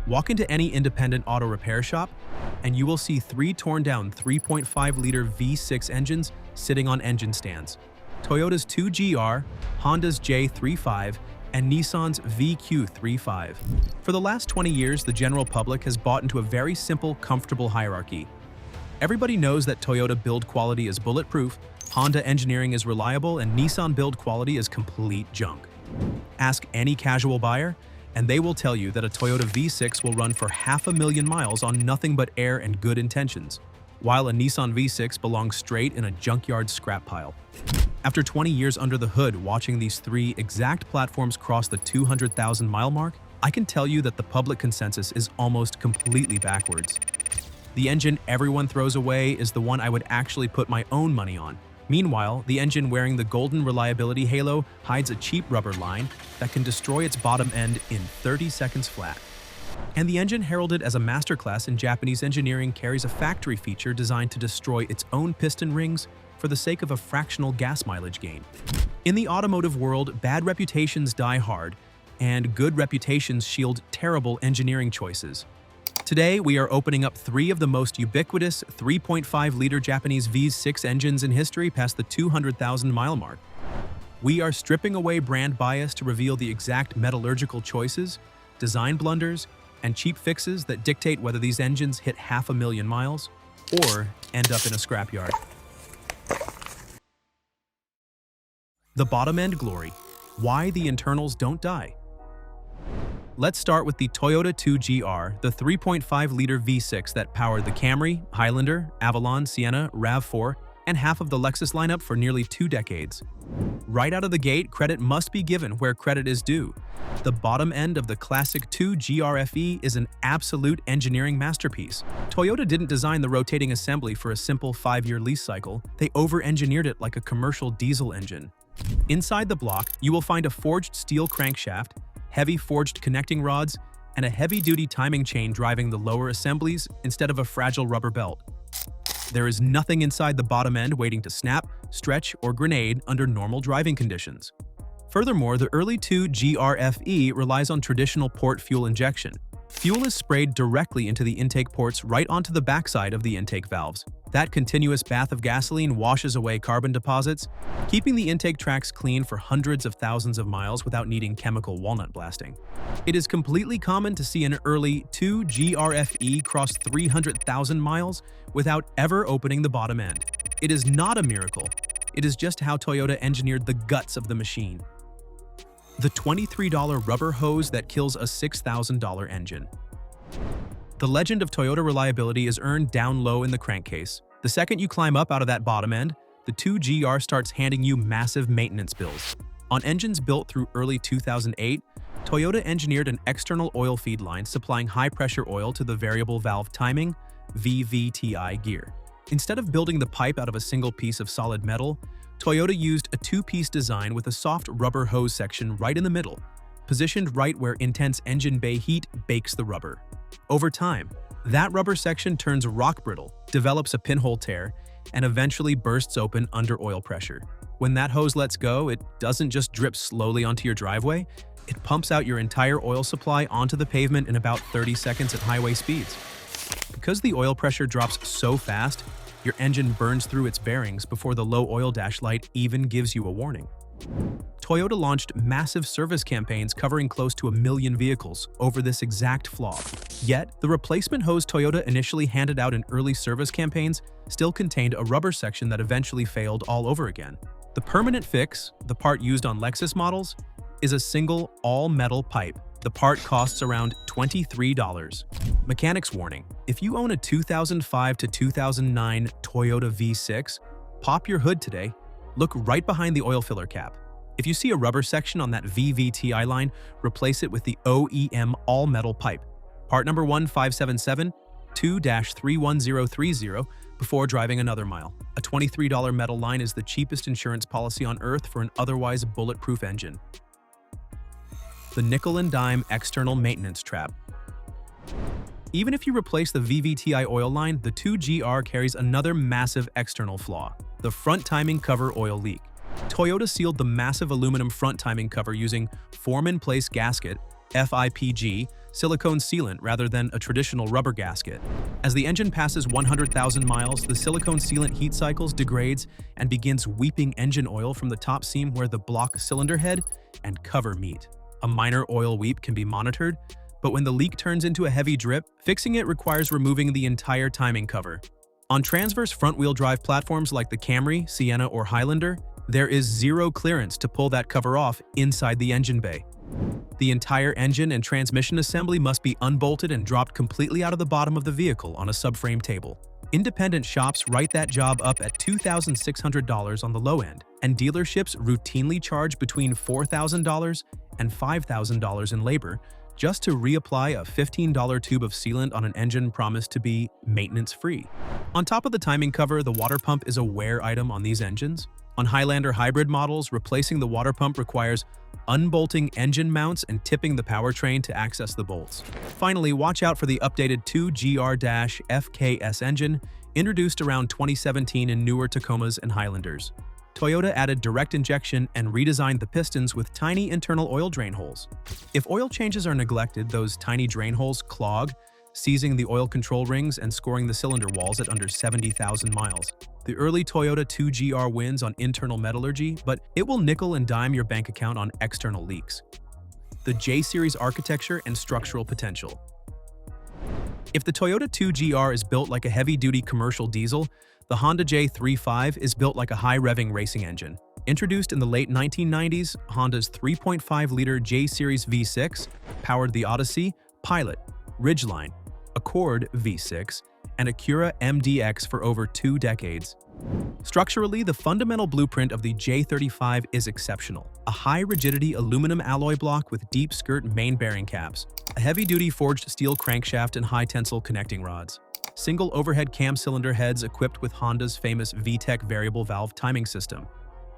Walk into any independent auto repair shop, and you will see three torn-down 3.5-liter V6 engines sitting on engine stands. Toyota's 2GR, Honda's J35, and Nissan's VQ35. For the last 20 years, the general public has bought into a very simple, comfortable hierarchy. Everybody knows that Toyota build quality is bulletproof, Honda engineering is reliable, and Nissan build quality is complete junk. Ask any casual buyer, and they will tell you that a Toyota V6 will run for 500,000 miles on nothing but air and good intentions, while a Nissan V6 belongs straight in a junkyard scrap pile. After 20 years under the hood watching these three exact platforms cross the 200,000-mile mark, I can tell you that the public consensus is almost completely backwards. The engine everyone throws away is the one I would actually put my own money on. Meanwhile, the engine wearing the golden reliability halo hides a cheap rubber line that can destroy its bottom end in 30 seconds flat. And the engine heralded as a masterclass in Japanese engineering carries a factory feature designed to destroy its own piston rings for the sake of a fractional gas mileage gain. In the automotive world, bad reputations die hard, and good reputations shield terrible engineering choices. Today, we are opening up three of the most ubiquitous 3.5-liter Japanese V6 engines in history past the 200,000-mile mark. We are stripping away brand bias to reveal the exact metallurgical choices, design blunders, and cheap fixes that dictate whether these engines hit 500,000 miles or end up in a scrapyard. The bottom-end glory. Why the internals don't die. Let's start with the Toyota 2GR, the 3.5-liter V6 that powered the Camry, Highlander, Avalon, Sienna, RAV4, and half of the Lexus lineup for nearly 2 decades. Right out of the gate, credit must be given where credit is due. The bottom end of the classic 2GR FE is an absolute engineering masterpiece. Toyota didn't design the rotating assembly for a simple 5-year lease cycle, they over-engineered it like a commercial diesel engine. Inside the block, you will find a forged steel crankshaft, heavy forged connecting rods, and a heavy-duty timing chain driving the lower assemblies instead of a fragile rubber belt. There is nothing inside the bottom end waiting to snap, stretch, or grenade under normal driving conditions. Furthermore, the early 2GR FE relies on traditional port fuel injection. Fuel is sprayed directly into the intake ports right onto the backside of the intake valves. That continuous bath of gasoline washes away carbon deposits, keeping the intake tracks clean for hundreds of thousands of miles without needing chemical walnut blasting. It is completely common to see an early 2GR FE cross 300,000 miles without ever opening the bottom end. It is not a miracle. It is just how Toyota engineered the guts of the machine. The $23 rubber hose that kills a $6,000 engine. The legend of Toyota reliability is earned down low in the crankcase. The second you climb up out of that bottom end, the 2GR starts handing you massive maintenance bills. On engines built through early 2008, Toyota engineered an external oil feed line supplying high-pressure oil to the variable valve timing (VVTi) gear. Instead of building the pipe out of a single piece of solid metal, Toyota used a two-piece design with a soft rubber hose section right in the middle, positioned right where intense engine bay heat bakes the rubber. Over time, that rubber section turns rock brittle, develops a pinhole tear, and eventually bursts open under oil pressure. When that hose lets go, it doesn't just drip slowly onto your driveway, it pumps out your entire oil supply onto the pavement in about 30 seconds at highway speeds. Because the oil pressure drops so fast, your engine burns through its bearings before the low oil dash light even gives you a warning. Toyota launched massive service campaigns covering close to 1 million vehicles over this exact flaw. Yet, the replacement hose Toyota initially handed out in early service campaigns still contained a rubber section that eventually failed all over again. The permanent fix, the part used on Lexus models, is a single all-metal pipe. The part costs around $23. Mechanics warning: if you own a 2005 to 2009 Toyota V6, pop your hood today. Look right behind the oil filler cap. If you see a rubber section on that VVTi line, replace it with the OEM all-metal pipe. Part number 1577-2-31030 before driving another mile. A $23 metal line is the cheapest insurance policy on earth for an otherwise bulletproof engine. The nickel and dime external maintenance trap. Even if you replace the VVTi oil line, the 2GR carries another massive external flaw: the front timing cover oil leak. Toyota sealed the massive aluminum front timing cover using form-in-place gasket (FIPG) silicone sealant rather than a traditional rubber gasket. As the engine passes 100,000 miles, the silicone sealant heat cycles, degrades, and begins weeping engine oil from the top seam where the block cylinder head and cover meet. A minor oil weep can be monitored, but when the leak turns into a heavy drip, fixing it requires removing the entire timing cover. On transverse front-wheel drive platforms like the Camry, Sienna, or Highlander, there is zero clearance to pull that cover off inside the engine bay. The entire engine and transmission assembly must be unbolted and dropped completely out of the bottom of the vehicle on a subframe table. Independent shops write that job up at $2,600 on the low end, and dealerships routinely charge between $4,000 and $5,000 in labor just to reapply a $15 tube of sealant on an engine promised to be maintenance-free. On top of the timing cover, the water pump is a wear item on these engines. On Highlander hybrid models, replacing the water pump requires unbolting engine mounts and tipping the powertrain to access the bolts. Finally, watch out for the updated 2GR-FKS engine, introduced around 2017 in newer Tacomas and Highlanders. Toyota added direct injection and redesigned the pistons with tiny internal oil drain holes. If oil changes are neglected, those tiny drain holes clog, seizing the oil control rings and scoring the cylinder walls at under 70,000 miles. The early Toyota 2GR wins on internal metallurgy, but it will nickel and dime your bank account on external leaks. The J-Series architecture and structural potential. If the Toyota 2GR is built like a heavy-duty commercial diesel, the Honda J35 is built like a high-revving racing engine. Introduced in the late 1990s, Honda's 3.5-liter J-Series V6 powered the Odyssey, Pilot, Ridgeline, Accord V6, and Acura MDX for over 2 decades. Structurally, the fundamental blueprint of the J35 is exceptional. A high-rigidity aluminum alloy block with deep-skirt main bearing caps, a heavy-duty forged steel crankshaft and high-tensile connecting rods, single overhead cam cylinder heads equipped with Honda's famous VTEC variable valve timing system.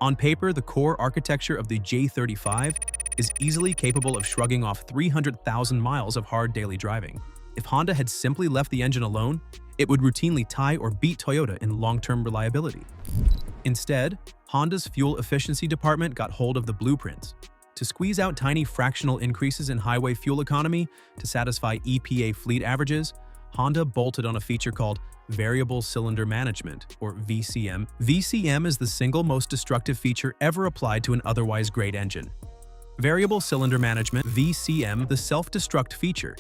On paper, the core architecture of the J35 is easily capable of shrugging off 300,000 miles of hard daily driving. If Honda had simply left the engine alone, it would routinely tie or beat Toyota in long-term reliability. Instead, Honda's fuel efficiency department got hold of the blueprints. To squeeze out tiny fractional increases in highway fuel economy to satisfy EPA fleet averages, Honda bolted on a feature called Variable Cylinder Management, or VCM. VCM is the single most destructive feature ever applied to an otherwise great engine. Variable Cylinder Management, VCM, the self-destruct feature.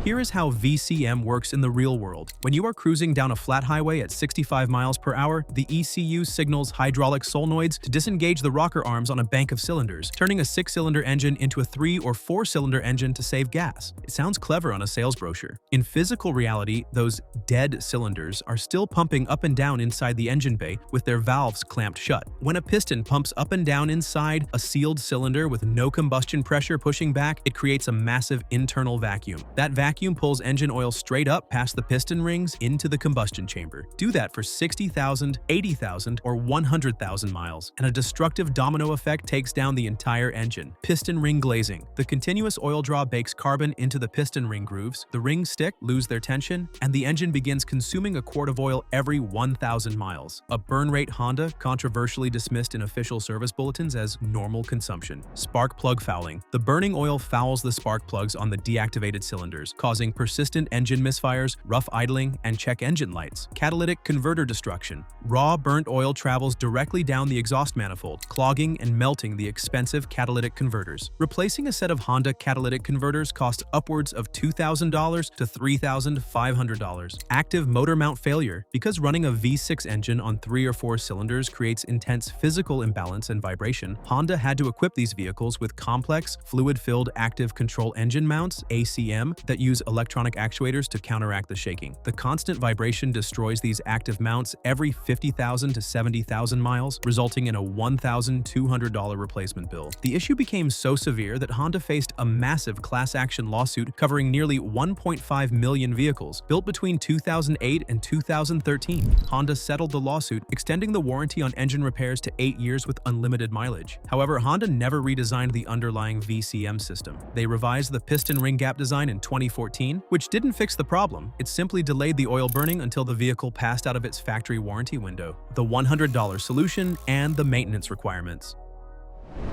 Here is how VCM works in the real world. When you are cruising down a flat highway at 65 miles per hour, the ECU signals hydraulic solenoids to disengage the rocker arms on a bank of cylinders, turning a 6-cylinder engine into a 3- or 4-cylinder engine to save gas. It sounds clever on a sales brochure. In physical reality, those dead cylinders are still pumping up and down inside the engine bay with their valves clamped shut. When a piston pumps up and down inside a sealed cylinder with no combustion pressure pushing back, it creates a massive internal vacuum. That vacuum pulls engine oil straight up past the piston rings into the combustion chamber. Do that for 60,000, 80,000, or 100,000 miles, and a destructive domino effect takes down the entire engine. Piston ring glazing. The continuous oil draw bakes carbon into the piston ring grooves, the rings stick, lose their tension, and the engine begins consuming a quart of oil every 1,000 miles. A burn rate Honda controversially dismissed in official service bulletins as normal consumption. Spark plug fouling. The burning oil fouls the spark plugs on the deactivated cylinders, causing persistent engine misfires, rough idling, and check engine lights. Catalytic converter destruction. Raw burnt oil travels directly down the exhaust manifold, clogging and melting the expensive catalytic converters. Replacing a set of Honda catalytic converters costs upwards of $2,000 to $3,500. Active motor mount failure. Because running a V6 engine on 3 or 4 cylinders creates intense physical imbalance and vibration, Honda had to equip these vehicles with complex, fluid-filled active control engine mounts, ACM, that use electronic actuators to counteract the shaking. The constant vibration destroys these active mounts every 50,000 to 70,000 miles, resulting in a $1,200 replacement bill. The issue became so severe that Honda faced a massive class action lawsuit covering nearly 1.5 million vehicles built between 2008 and 2013. Honda settled the lawsuit, extending the warranty on engine repairs to 8 years with unlimited mileage. However, Honda never redesigned the underlying VCM system. They revised the piston ring gap design in 2014, which didn't fix the problem. It simply delayed the oil burning until the vehicle passed out of its factory warranty window. The $100 solution and the maintenance requirements.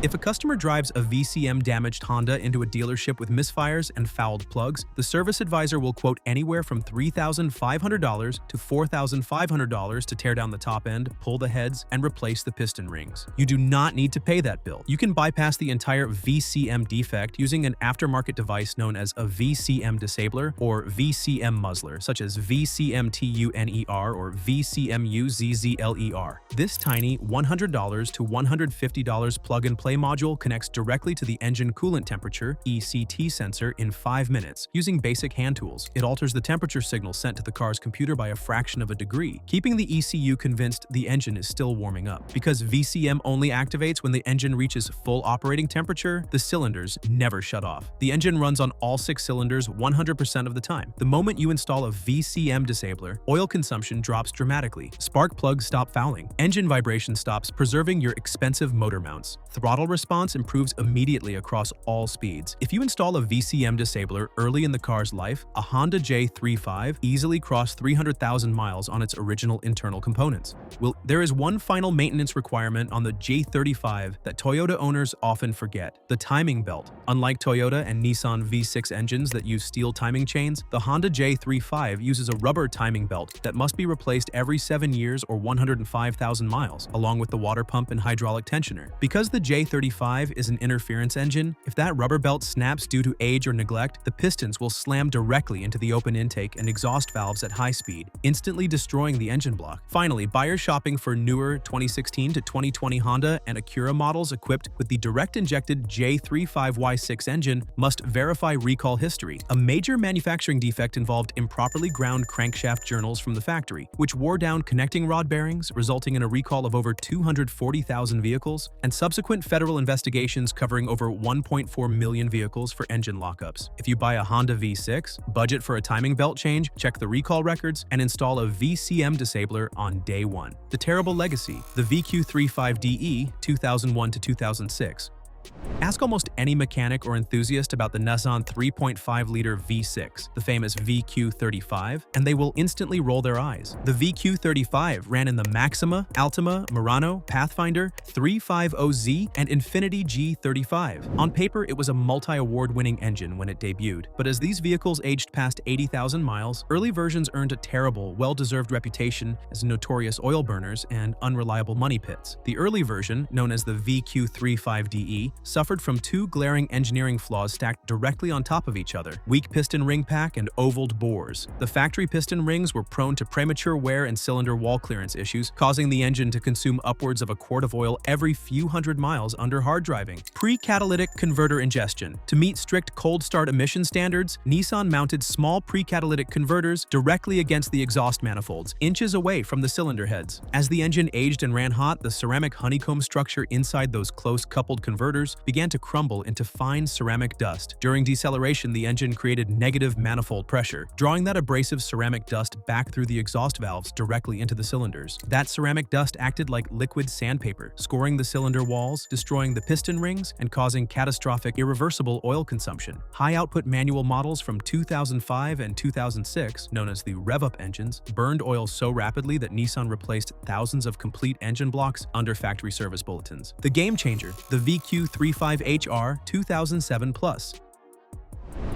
If a customer drives a VCM-damaged Honda into a dealership with misfires and fouled plugs, the service advisor will quote anywhere from $3,500 to $4,500 to tear down the top end, pull the heads, and replace the piston rings. You do not need to pay that bill. You can bypass the entire VCM defect using an aftermarket device known as a VCM disabler or VCM muzzler, such as VCM-TUNER or VCM-UZZLER. This tiny $100 to $150 plug-and-play module connects directly to the engine coolant temperature (ECT) sensor in 5 minutes using basic hand tools. It alters the temperature signal sent to the car's computer by a fraction of a degree, keeping the ECU convinced the engine is still warming up. Because VCM only activates when the engine reaches full operating temperature, the cylinders never shut off. The engine runs on all 6 cylinders 100% of the time. The moment you install a VCM disabler, oil consumption drops dramatically, spark plugs stop fouling, engine vibration stops, preserving your expensive motor mounts. Throttle response improves immediately across all speeds. If you install a VCM disabler early in the car's life, a Honda J35 easily crossed 300,000 miles on its original internal components. There is one final maintenance requirement on the J35 that Toyota owners often forget: the timing belt. Unlike Toyota and Nissan V6 engines that use steel timing chains, the Honda J35 uses a rubber timing belt that must be replaced every 7 years or 105,000 miles, along with the water pump and hydraulic tensioner. Because the J35 is an interference engine, if that rubber belt snaps due to age or neglect, the pistons will slam directly into the open intake and exhaust valves at high speed, instantly destroying the engine block. Finally, buyers shopping for newer 2016 to 2020 Honda and Acura models equipped with the direct-injected J35Y6 engine must verify recall history. A major manufacturing defect involved improperly ground crankshaft journals from the factory, which wore down connecting rod bearings, resulting in a recall of over 240,000 vehicles, and subsequent federal investigations covering over 1.4 million vehicles for engine lockups. If you buy a Honda V6, budget for a timing belt change, check the recall records, and install a VCM disabler on day 1. The terrible legacy: the VQ35DE 2001 to 2006. Ask almost any mechanic or enthusiast about the Nissan 3.5-liter V6, the famous VQ35, and they will instantly roll their eyes. The VQ35 ran in the Maxima, Altima, Murano, Pathfinder, 350Z, and Infiniti G35. On paper, it was a multi-award-winning engine when it debuted, but as these vehicles aged past 80,000 miles, early versions earned a terrible, well-deserved reputation as notorious oil burners and unreliable money pits. The early version, known as the VQ35DE, suffered from 2 glaring engineering flaws stacked directly on top of each other: weak piston ring pack and ovaled bores. The factory piston rings were prone to premature wear and cylinder wall clearance issues, causing the engine to consume upwards of a quart of oil every few hundred miles under hard driving. Pre-catalytic converter ingestion. To meet strict cold start emission standards, Nissan mounted small pre-catalytic converters directly against the exhaust manifolds, inches away from the cylinder heads. As the engine aged and ran hot, the ceramic honeycomb structure inside those close-coupled converters began to crumble into fine ceramic dust. During deceleration, the engine created negative manifold pressure, drawing that abrasive ceramic dust back through the exhaust valves directly into the cylinders. That ceramic dust acted like liquid sandpaper, scoring the cylinder walls, destroying the piston rings, and causing catastrophic, irreversible oil consumption. High-output manual models from 2005 and 2006, known as the rev-up engines, burned oil so rapidly that Nissan replaced thousands of complete engine blocks under factory service bulletins. The game changer, the VQ35HR 2007 Plus.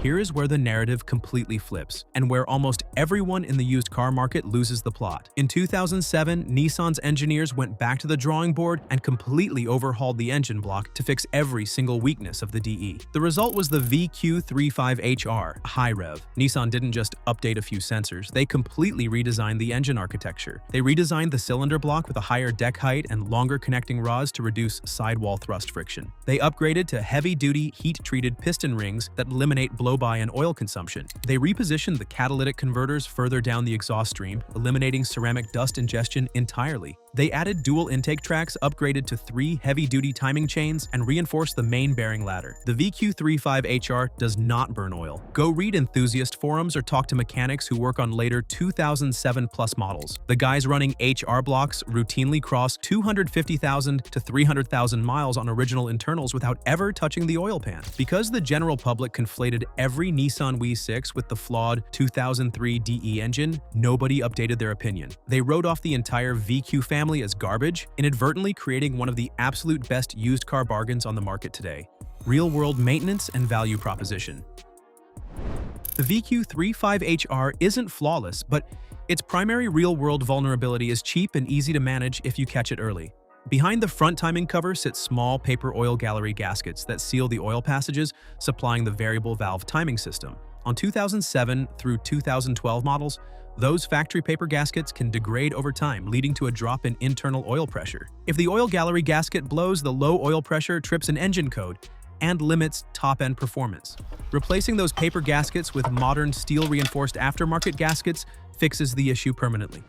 Here is where the narrative completely flips, and where almost everyone in the used car market loses the plot. In 2007, Nissan's engineers went back to the drawing board and completely overhauled the engine block to fix every single weakness of the DE. The result was the VQ35HR, a high rev. Nissan didn't just update a few sensors, they completely redesigned the engine architecture. They redesigned the cylinder block with a higher deck height and longer connecting rods to reduce sidewall thrust friction. They upgraded to heavy-duty, heat-treated piston rings that eliminate blow-by and oil consumption. They repositioned the catalytic converters further down the exhaust stream, eliminating ceramic dust ingestion entirely. They added dual intake tracks, upgraded to 3 heavy-duty timing chains, and reinforced the main bearing ladder. The VQ35HR does not burn oil. Go read enthusiast forums or talk to mechanics who work on later 2007 plus models. The guys running HR blocks routinely cross 250,000 to 300,000 miles on original internals without ever touching the oil pan. Because the general public conflated every Nissan V6 with the flawed 2003 DE engine, nobody updated their opinion. They wrote off the entire VQ family family as garbage, inadvertently creating one of the absolute best used car bargains on the market today. Real-world maintenance and value proposition. The VQ35HR isn't flawless, but its primary real-world vulnerability is cheap and easy to manage if you catch it early. Behind the front timing cover sit small paper oil gallery gaskets that seal the oil passages, supplying the variable valve timing system. On 2007 through 2012 models, those factory paper gaskets can degrade over time, leading to a drop in internal oil pressure. If the oil gallery gasket blows, the low oil pressure trips an engine code and limits top-end performance. Replacing those paper gaskets with modern steel-reinforced aftermarket gaskets fixes the issue permanently.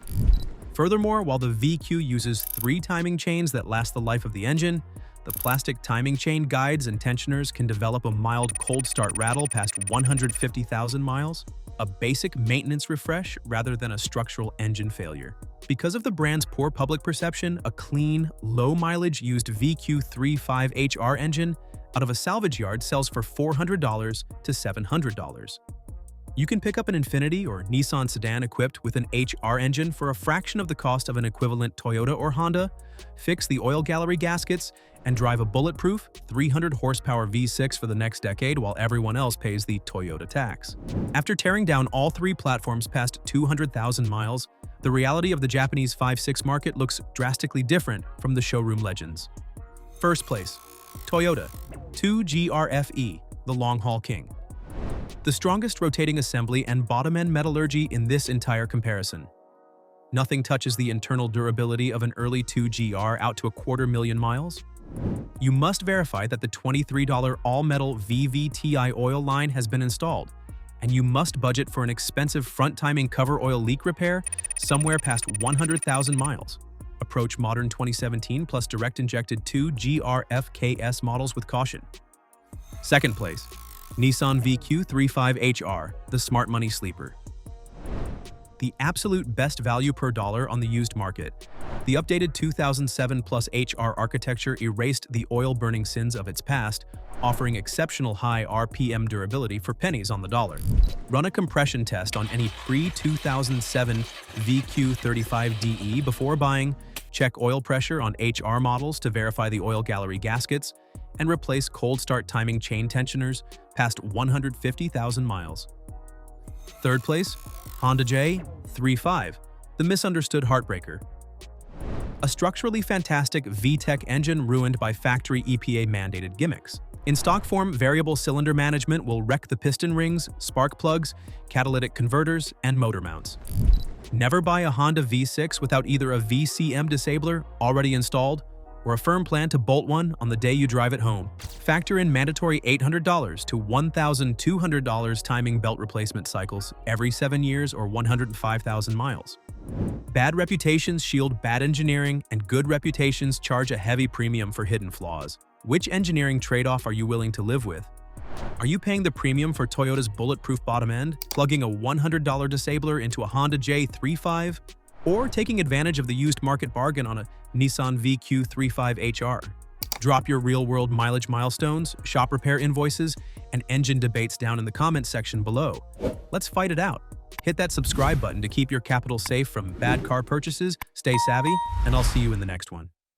Furthermore, while the VQ uses 3 timing chains that last the life of the engine, the plastic timing chain guides and tensioners can develop a mild cold start rattle past 150,000 miles, a basic maintenance refresh rather than a structural engine failure. Because of the brand's poor public perception, a clean, low-mileage used VQ35HR engine out of a salvage yard sells for $400 to $700. You can pick up an Infiniti or Nissan sedan equipped with an HR engine for a fraction of the cost of an equivalent Toyota or Honda, fix the oil gallery gaskets, and drive a bulletproof 300 horsepower V6 for the next decade while everyone else pays the Toyota tax. After tearing down all 3 platforms past 200,000 miles, the reality of the Japanese 5.6 market looks drastically different from the showroom legends. First place, Toyota 2GR-FE, the long-haul king. The strongest rotating assembly and bottom-end metallurgy in this entire comparison. Nothing touches the internal durability of an early 2GR out to 250,000 miles. You must verify that the $23 all-metal VVTi oil line has been installed, and you must budget for an expensive front timing cover oil leak repair somewhere past 100,000 miles. Approach modern 2017 plus direct-injected 2GR-FKS models with caution. Second place, Nissan VQ35HR, the smart money sleeper. The absolute best value per dollar on the used market. The updated 2007 plus HR architecture erased the oil-burning sins of its past, offering exceptional high RPM durability for pennies on the dollar. Run a compression test on any pre-2007 VQ35DE before buying, check oil pressure on HR models to verify the oil gallery gaskets, and replace cold start timing chain tensioners past 150,000 miles. Third place, Honda J35, the misunderstood heartbreaker. A structurally fantastic VTEC engine ruined by factory EPA-mandated gimmicks. In stock form, variable cylinder management will wreck the piston rings, spark plugs, catalytic converters, and motor mounts. Never buy a Honda V6 without either a VCM disabler already installed or a firm plan to bolt one on the day you drive it home. Factor in mandatory $800 to $1,200 timing belt replacement cycles every 7 years or 105,000 miles. Bad reputations shield bad engineering, and good reputations charge a heavy premium for hidden flaws. Which engineering trade-off are you willing to live with? Are you paying the premium for Toyota's bulletproof bottom end, plugging a $100 disabler into a Honda J35, or taking advantage of the used market bargain on a Nissan VQ35HR? Drop your real-world mileage milestones, shop repair invoices, and engine debates down in the comments section below. Let's fight it out. Hit that subscribe button to keep your capital safe from bad car purchases, stay savvy, and I'll see you in the next one.